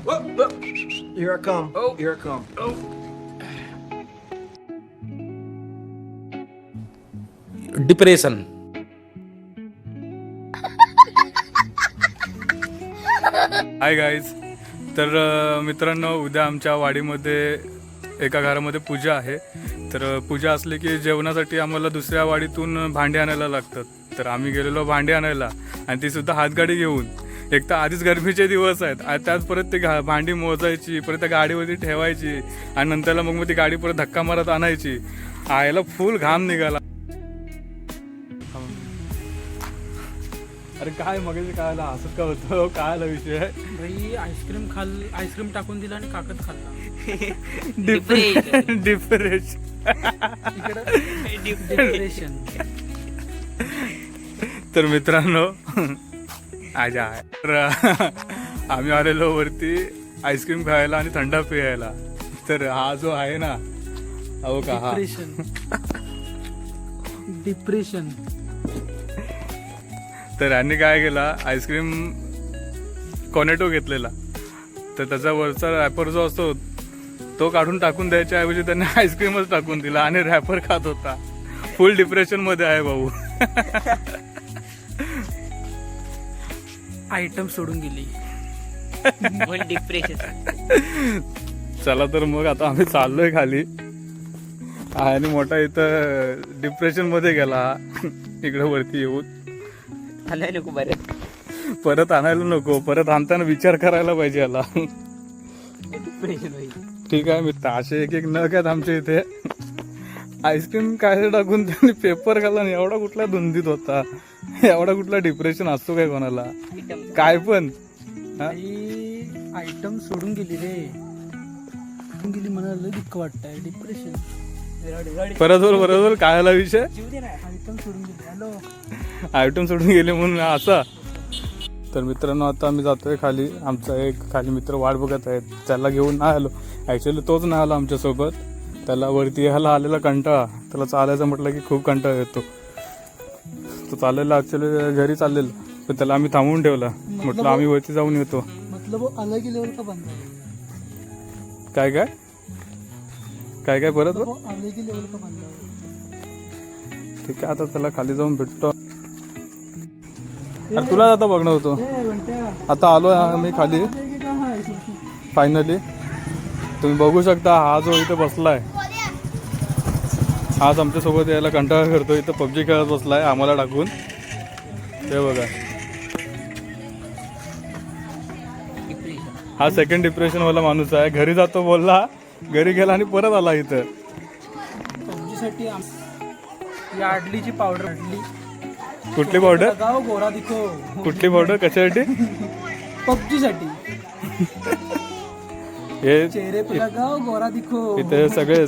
Here I come. Here I come. Depression. Hi guys. तर मित्रांनो, उद्या आमच्या वाडीमध्ये एका घरामध्ये पूजा आहे. तर पूजा असली की जेवणासाठी आम्हाला दुसऱ्या वाडीतून भांडी आणायला लागतात. तर आम्ही गेलेलो भांडी आणायला, आणि ती सुद्धा हातगाडी घेऊन. एक तर आधीच गरमीचे दिवस आहेत, आणि त्यात परत ते भांडी मोजायची, परत त्या गाडीवरती ठेवायची, आणि नंतरला मग ती गाडी परत धक्का मारत आणायची. आयला फुल घाम निघाला. अरे काय मगाशी काय आला, असं का होतं, काय आला विषय. भाई आईस्क्रीम टाकून दिला आणि काकत खाल्ला. डिप्रेशन. तर मित्रांनो, आज आहे तर आम्ही आलेलो वरती आईस्क्रीम खायला आणि थंड पियायला. तर हा जो आहे ना, अहो का हा डिप्रेशन. तर यांनी काय केला, आईस्क्रीम कॉर्नेटो घेतलेला, तर त्याचा वरचा रॅपर जो असतो तो काढून टाकून द्यायच्या ऐवजी त्यांनी आईस्क्रीमच टाकून दिला आणि रॅपर खात होता. फुल डिप्रेशन मध्ये आहे भाऊ. आयटम सोडून गेली. डिप्रेशन. चला तर मग आता आम्ही चाललोय खाली, आणि मोठा इथं डिप्रेशन मध्ये गेला. इकडे वरती येऊन आलाय नको बरं. परत आणायला नको, परत आणताना विचार करायला पाहिजे याला. डिप्रेशन भाई. ठीक आहे मित्र, असे एक एक नग आहेत आमच्या इथे. आईस्क्रीम काय टाकून त्यांनी पेपर खाल्ला, आणि एवढा कुठला धुंदीत होता, एवढा कुठला डिप्रेशन असतो काय कोणाला, काय पण. आयटम सोडून गेली रे. सोडून गेली, मला लय दुःख वाटतंय. डिप्रेशन. बरोबर काय आला विषय. आयटम सोडून गेली. हॅलो. आयटम सोडून गेले म्हणून असा. तर मित्रांनो, आता आम्ही जातोय खाली. आमचा एक खाली मित्र वाट बघत आहेत, त्याला घेऊन नाही आलो. ॲक्च्युली तोच नाही आला आमच्यासोबत. त्याला वरती यायला आलेला कंटाळा, त्याला चालायचं म्हटलं की खूप कंटाळा येतो. तो चाललेला ॲक्च्युली घरी चाललेला, पण त्याला आम्ही थांबवून ठेवला. म्हटलं आम्ही वरती जाऊन येतो. मतलब अलग लेवल का बंदा है. काय काय काय काय परत. अलग लेवल का बंदा है. ठीक आहे, आता त्याला खाली जाऊन भेटतो. अरे तुला आता बघणं होतो. आता आलो आम्ही खाली फायनली. तुम्ही बघू शकता, हा जो इथं बसलाय, आज आमच्यासोबत यायला कंटाळा करतो. इथं पबजी खेळत बसलाय आम्हाला टाकून. ते बघा, हा सेकंड डिप्रेशन वाला माणूस आहे. घरी जातो बोलला, घरी गेला आणि परत आला इथं. पबजीसाठी यार्डलीची पावडर आणली. कुठली पावडर. गाव गोरा दिखो. कुठली पावडर, कशासाठी. पबजीसाठी. हे चेहरे पे लगाओ गोरा दिखो. इथे सगळे